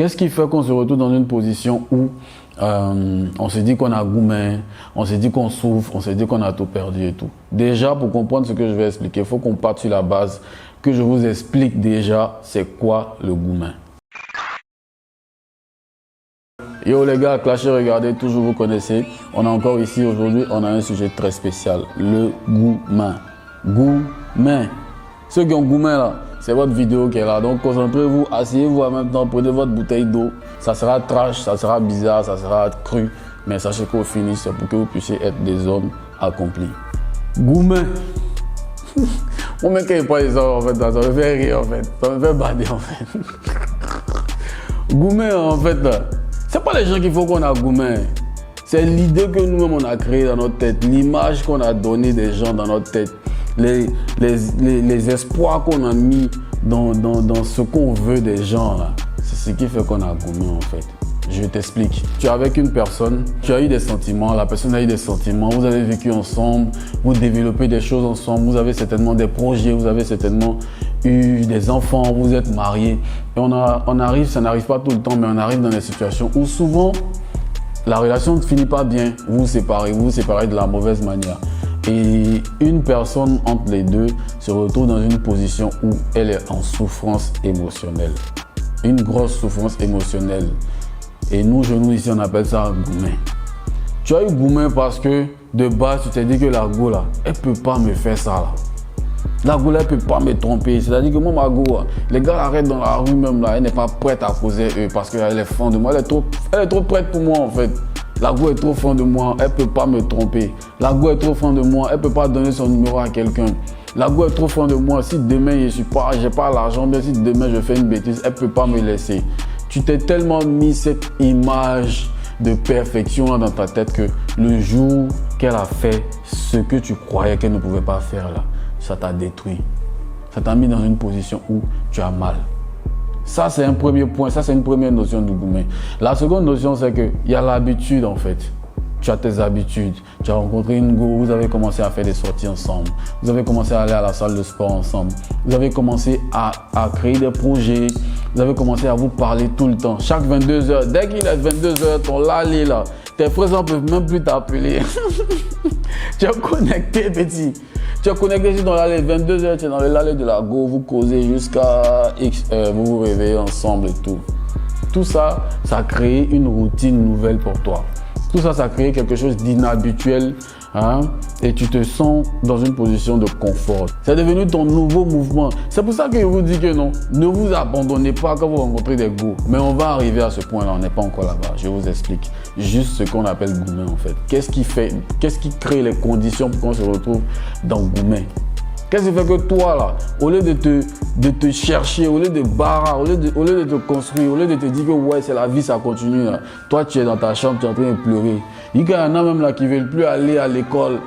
Qu'est-ce qui fait qu'on se retrouve dans une position où on se dit qu'on a gourmet, on se dit qu'on souffre, on se dit qu'on a tout perdu et tout. Déjà, pour comprendre ce que je vais expliquer, il faut qu'on parte sur la base, que je vous explique déjà c'est quoi le gourmet. Yo les gars, Clasher, regardez, toujours vous connaissez. On a encore ici aujourd'hui, on a un sujet très spécial, le gourmet. Gourmet. Ceux qui ont gourmet là, c'est votre vidéo qui est là. Donc concentrez-vous, asseyez-vous en même temps, prenez votre bouteille d'eau. Ça sera trash, ça sera bizarre, ça sera cru. Mais sachez qu'au finish, c'est pour que vous puissiez être des hommes accomplis. Gourmet. Mon mec, il parle de ça en fait, ça me fait rire en fait. Ça me fait bader en fait. Gourmet en fait là. C'est pas les gens qu'il faut qu'on a gourmet. C'est l'idée que nous-mêmes on a créée dans notre tête, l'image qu'on a donnée des gens dans notre tête, les espoirs qu'on a mis dans ce qu'on veut des gens là. C'est ce qui fait qu'on a gourmet en fait. Je t'explique. Tu es avec une personne, tu as eu des sentiments, la personne a eu des sentiments, vous avez vécu ensemble, vous développez des choses ensemble, vous avez certainement des projets, vous avez certainement eu des enfants, vous êtes mariés. Et on arrive, ça n'arrive pas tout le temps, mais on arrive dans des situations où souvent la relation ne finit pas bien, vous vous séparez de la mauvaise manière. Et une personne entre les deux se retrouve dans une position où elle est en souffrance émotionnelle. Une grosse souffrance émotionnelle. Et nous ici, on appelle ça gourmet. Tu as eu gourmet parce que de base, tu t'es dit que la go là, elle peut pas me faire ça là. La go là, elle peut pas me tromper. C'est-à-dire que moi, ma go, les gars l'arrêtent dans la rue même là, elle n'est pas prête à causer eux parce qu'elle est fan de moi. Elle est trop prête pour moi en fait. La go est trop fan de moi, elle peut pas me tromper. La go est trop fan de moi, elle peut pas donner son numéro à quelqu'un. La go est trop fan de moi, si demain j'ai pas l'argent, bien si demain je fais une bêtise, elle peut pas me laisser. Tu t'es tellement mis cette image de perfection dans ta tête que le jour qu'elle a fait ce que tu croyais qu'elle ne pouvait pas faire là, ça t'a détruit. Ça t'a mis dans une position où tu as mal. Ça, c'est un premier point, ça, c'est une première notion du gourmet. La seconde notion, c'est qu'il y a l'habitude en fait. Tu as tes habitudes, tu as rencontré une go, vous avez commencé à faire des sorties ensemble, vous avez commencé à aller à la salle de sport ensemble, vous avez commencé à créer des projets, vous avez commencé à vous parler tout le temps. Chaque 22 h, dès qu'il est 22 h, ton lali là, tes frères ne peuvent même plus t'appeler. Tu es connecté petit. Tu es connecté dans l'allée, 22 h, tu es dans l'allée de la go, vous causez jusqu'à X heures, vous vous réveillez ensemble et tout. Tout ça, ça a créé une routine nouvelle pour toi. Tout ça, ça a créé quelque chose d'inhabituel hein, et tu te sens dans une position de confort. C'est devenu ton nouveau mouvement. C'est pour ça que je vous dis que non, ne vous abandonnez pas quand vous rencontrez des go. Mais on va arriver à ce point-là, on n'est pas encore là-bas. Je vous explique juste ce qu'on appelle gourmet en fait. Qu'est-ce qui crée les conditions pour qu'on se retrouve dans gourmet? Qu'est-ce qui fait que toi, là, au lieu de te chercher, au lieu de barrer, au lieu de te construire, au lieu de te dire que ouais, c'est la vie, ça continue, là, toi, tu es dans ta chambre, tu es en train de pleurer. Il y en a même là qui ne veulent plus aller à l'école,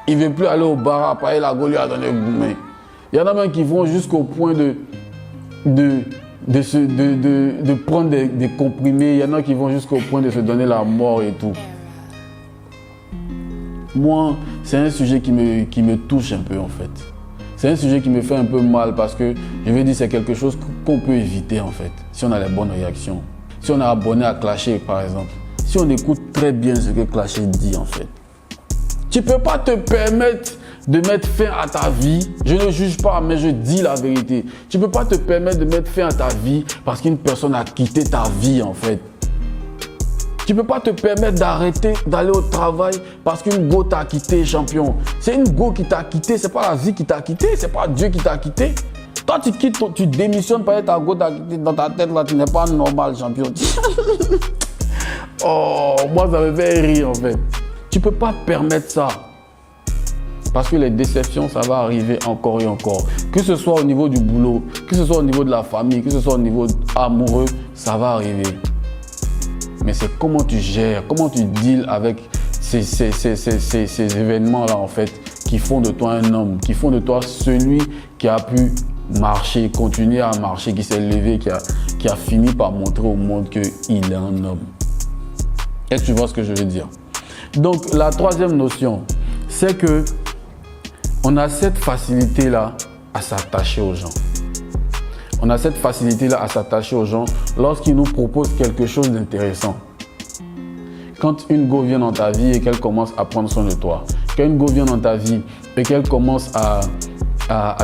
ils ne veulent plus aller au bar à payer la gueule à donner gourmet. Il y en a même qui vont jusqu'au point de prendre des comprimés, il y en a qui vont jusqu'au point de se donner la mort et tout. Moi, c'est un sujet qui me touche un peu en fait. C'est un sujet qui me fait un peu mal parce que je veux dire c'est quelque chose qu'on peut éviter en fait si on a les bonnes réactions. Si on est abonné à Clasher par exemple, si on écoute très bien ce que Clasher dit en fait. Tu ne peux pas te permettre de mettre fin à ta vie. Je ne juge pas mais je dis la vérité. Tu ne peux pas te permettre de mettre fin à ta vie parce qu'une personne a quitté ta vie en fait. Tu ne peux pas te permettre d'arrêter d'aller au travail parce qu'une go t'a quitté, champion. C'est une go qui t'a quitté, c'est pas la vie qui t'a quitté, c'est pas Dieu qui t'a quitté. Toi, tu quittes, tu démissionnes parce que ta go t'a quitté dans ta tête, là, tu n'es pas normal, champion. Oh, moi, ça me fait rire, en fait. Tu ne peux pas permettre ça. Parce que les déceptions, ça va arriver encore et encore. Que ce soit au niveau du boulot, que ce soit au niveau de la famille, que ce soit au niveau amoureux, ça va arriver. Mais c'est comment tu gères, comment tu deals avec ces événements-là, en fait, qui font de toi un homme, qui font de toi celui qui a pu marcher, continuer à marcher, qui s'est levé, qui a fini par montrer au monde qu'il est un homme. Est-ce que tu vois ce que je veux dire? Donc, la troisième notion, c'est que on a cette facilité-là à s'attacher aux gens. On a cette facilité-là à s'attacher aux gens lorsqu'ils nous proposent quelque chose d'intéressant. Quand une go vient dans ta vie et qu'elle commence à prendre soin de toi, quand une go vient dans ta vie et qu'elle commence à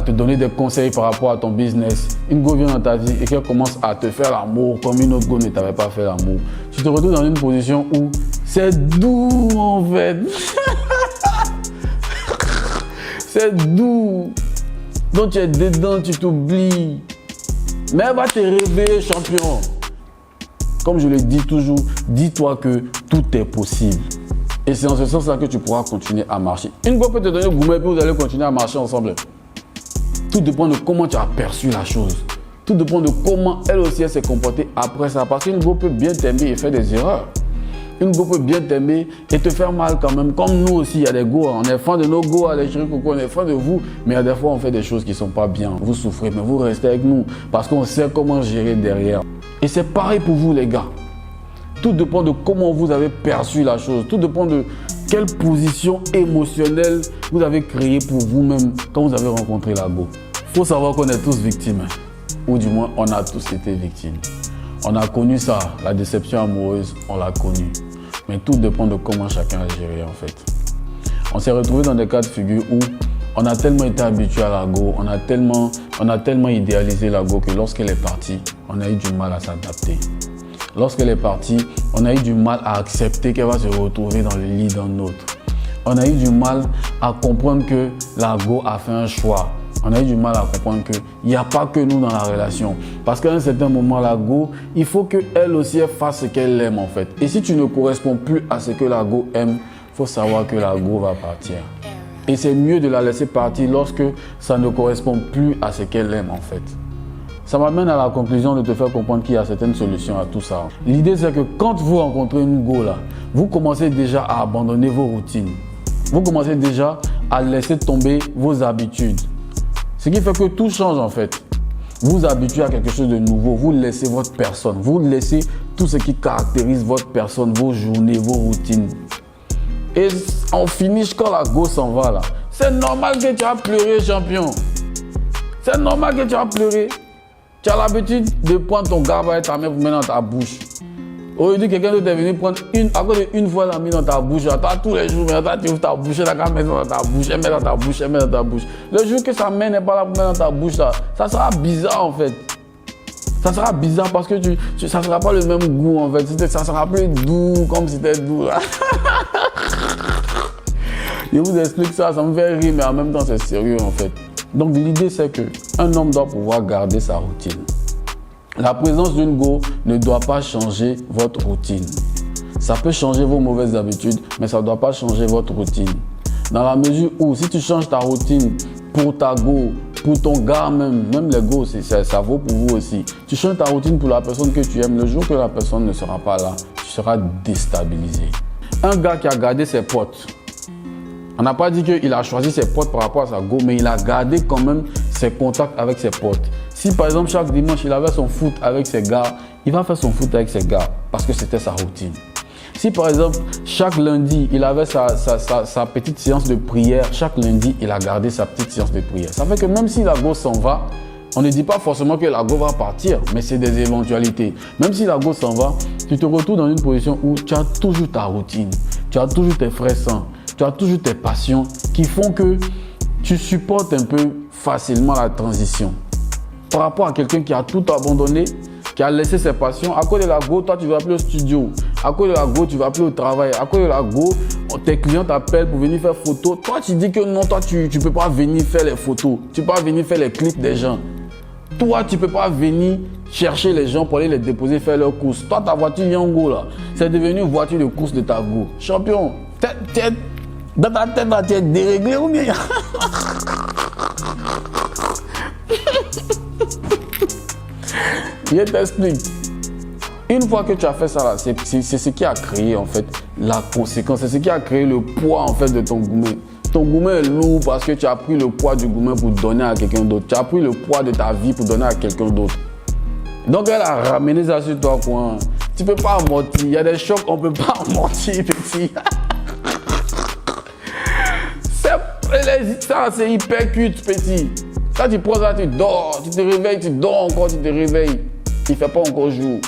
te donner des conseils par rapport à ton business, une go vient dans ta vie et qu'elle commence à te faire l'amour comme une autre go ne t'avait pas fait l'amour, tu te retrouves dans une position où c'est doux en fait. C'est doux. Donc tu es dedans, tu t'oublies. Mais elle va te réveiller champion. Comme je le dis toujours, dis-toi que tout est possible. Et c'est en ce sens-là que tu pourras continuer à marcher. Une go peut te donner le gourmet et puis vous allez continuer à marcher ensemble. Tout dépend de comment tu as perçu la chose. Tout dépend de comment elle aussi elle s'est comportée après ça. Parce qu'une go peut bien t'aimer et faire des erreurs. Une go peut bien t'aimer et te faire mal quand même. Comme nous aussi, il y a des go. On est fans de nos go, les chéris coucou, on est fans de vous. Mais il y a des fois, on fait des choses qui ne sont pas bien. Vous souffrez, mais vous restez avec nous. Parce qu'on sait comment gérer derrière. Et c'est pareil pour vous les gars. Tout dépend de comment vous avez perçu la chose. Tout dépend de quelle position émotionnelle vous avez créée pour vous-même quand vous avez rencontré la go. Il faut savoir qu'on est tous victimes. Ou du moins, on a tous été victimes. On a connu ça, la déception amoureuse, on l'a connue. Mais tout dépend de comment chacun a géré en fait. On s'est retrouvé dans des cas de figure où on a tellement été habitué à la go, on a tellement idéalisé la go que lorsqu'elle est partie, on a eu du mal à s'adapter. Lorsqu'elle est partie, on a eu du mal à accepter qu'elle va se retrouver dans le lit d'un autre. On a eu du mal à comprendre que la go a fait un choix. On a eu du mal à comprendre qu'il n'y a pas que nous dans la relation. Parce qu'à un certain moment, la go, il faut qu'elle aussi fasse ce qu'elle aime en fait. Et si tu ne corresponds plus à ce que la go aime, il faut savoir que la go va partir. Et c'est mieux de la laisser partir lorsque ça ne correspond plus à ce qu'elle aime en fait. Ça m'amène à la conclusion de te faire comprendre qu'il y a certaines solutions à tout ça. L'idée c'est que quand vous rencontrez une go là, vous commencez déjà à abandonner vos routines. Vous commencez déjà à laisser tomber vos habitudes. Ce qui fait que tout change en fait. Vous vous habituez à quelque chose de nouveau, vous laissez votre personne, vous laissez tout ce qui caractérise votre personne, vos journées, vos routines. Et en finish, quand la go s'en va là, c'est normal que tu as pleuré champion. C'est normal que tu as pleuré. Tu as l'habitude de prendre ton garba et ta main pour mettre dans ta bouche. Aujourd'hui, quelqu'un d'autre est venu prendre à cause d'une fois, l'a mis dans ta bouche. Toi, tous les jours, mais toi, tu ouvres ta bouche, la caméra met dans ta bouche, elle met dans ta bouche, elle met dans ta bouche. Le jour que sa main n'est pas là pour mettre dans ta bouche, là, ça sera bizarre en fait. Ça sera bizarre parce que ça ne sera pas le même goût en fait. Ça sera plus doux comme si c'était doux. Je vous explique ça, ça me fait rire, mais en même temps, c'est sérieux en fait. Donc, l'idée, c'est qu'un homme doit pouvoir garder sa routine. La présence d'une go ne doit pas changer votre routine. Ça peut changer vos mauvaises habitudes, mais ça ne doit pas changer votre routine. Dans la mesure où, si tu changes ta routine pour ta go, pour ton gars même les go, ça vaut pour vous aussi. Tu changes ta routine pour la personne que tu aimes. Le jour que la personne ne sera pas là, tu seras déstabilisé. Un gars qui a gardé ses potes, on n'a pas dit qu'il a choisi ses potes par rapport à sa go, mais il a gardé quand même ses contacts avec ses potes. Si par exemple chaque dimanche il avait son foot avec ses gars, il va faire son foot avec ses gars parce que c'était sa routine. Si par exemple chaque lundi il avait sa petite séance de prière, chaque lundi il a gardé sa petite séance de prière. Ça fait que même si la go s'en va, on ne dit pas forcément que la go va partir, mais c'est des éventualités. Même si la go s'en va, tu te retrouves dans une position où tu as toujours ta routine, tu as toujours tes frais sang, tu as toujours tes passions qui font que tu supportes un peu facilement la transition. Par rapport à quelqu'un qui a tout abandonné, qui a laissé ses passions, à cause de la go, toi tu vas plus au studio. À cause de la go, tu vas plus au travail. À cause de la go, tes clients t'appellent pour venir faire photo. Toi tu dis que non, toi tu ne peux pas venir faire les photos. Tu ne peux pas venir faire les clips des gens. Toi tu ne peux pas venir chercher les gens pour aller les déposer, faire leurs courses. Toi ta voiture Yango là, c'est devenu une voiture de course de ta go. Champion, dans ta tête là, tu es déréglé ou bien? Je t'explique. Une fois que tu as fait ça là, c'est ce qui a créé en fait la conséquence, c'est ce qui a créé le poids en fait de ton gourmet. Ton gourmet est lourd parce que tu as pris le poids du gourmet pour donner à quelqu'un d'autre. Tu as pris le poids de ta vie pour donner à quelqu'un d'autre. Donc elle a ramené ça sur toi quoi. Tu peux pas amortir. Il y a des chocs, on peut pas amortir petit. Ça c'est hyper cute petit. Quand tu prends ça, tu dors, tu te réveilles, tu dors encore, tu te réveilles. Il ne fait pas encore jour.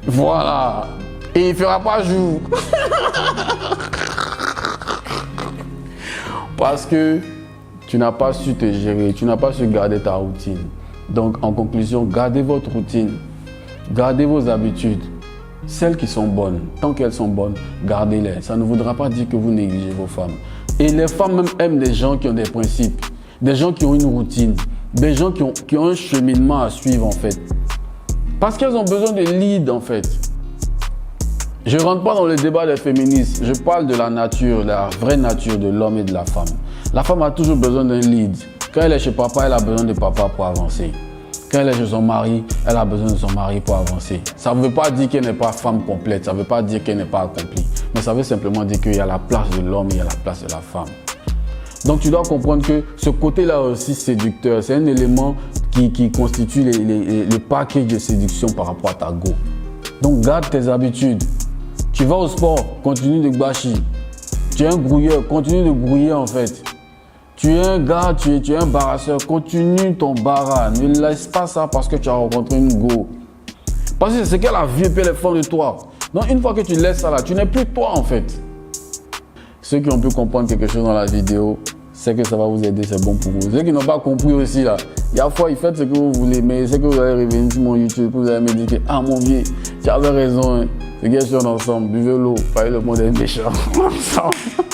Voilà. Et il ne fera pas jour. Parce que tu n'as pas su te gérer, tu n'as pas su garder ta routine. Donc, en conclusion, gardez votre routine. Gardez vos habitudes. Celles qui sont bonnes, tant qu'elles sont bonnes, gardez-les. Ça ne voudra pas dire que vous négligez vos femmes. Et les femmes même aiment les gens qui ont des principes, des gens qui ont une routine, des gens qui ont un cheminement à suivre en fait. Parce qu'elles ont besoin de lead en fait. Je ne rentre pas dans le débat des féministes, je parle de la nature, la vraie nature de l'homme et de la femme. La femme a toujours besoin d'un lead. Quand elle est chez papa, elle a besoin de papa pour avancer. Quand elle est chez son mari, elle a besoin de son mari pour avancer. Ça ne veut pas dire qu'elle n'est pas femme complète, ça ne veut pas dire qu'elle n'est pas accomplie. Mais ça veut simplement dire qu'il y a la place de l'homme et il y a la place de la femme. Donc tu dois comprendre que ce côté-là aussi séducteur, c'est un élément qui constitue le package de séduction par rapport à ta go. Donc garde tes habitudes. Tu vas au sport, continue de gâcher. Tu es un grouilleur, continue de grouiller en fait. Tu es un gars, tu es un barasseur, continue ton bara. Ne laisse pas ça parce que tu as rencontré une go. Parce que c'est ce qu'elle a vu et puis elle est fan de toi. Donc une fois que tu laisses ça là, tu n'es plus toi en fait. Ceux qui ont pu comprendre quelque chose dans la vidéo, c'est que ça va vous aider, c'est bon pour vous. Ceux qui n'ont pas compris aussi là, il y a fois, faites ce que vous voulez, mais c'est que vous allez revenir sur mon YouTube, vous allez me dire que ah mon vieux, tu avais raison, hein. Les gars sont ensemble, buvez l'eau, parlez le monde est méchant. Ensemble.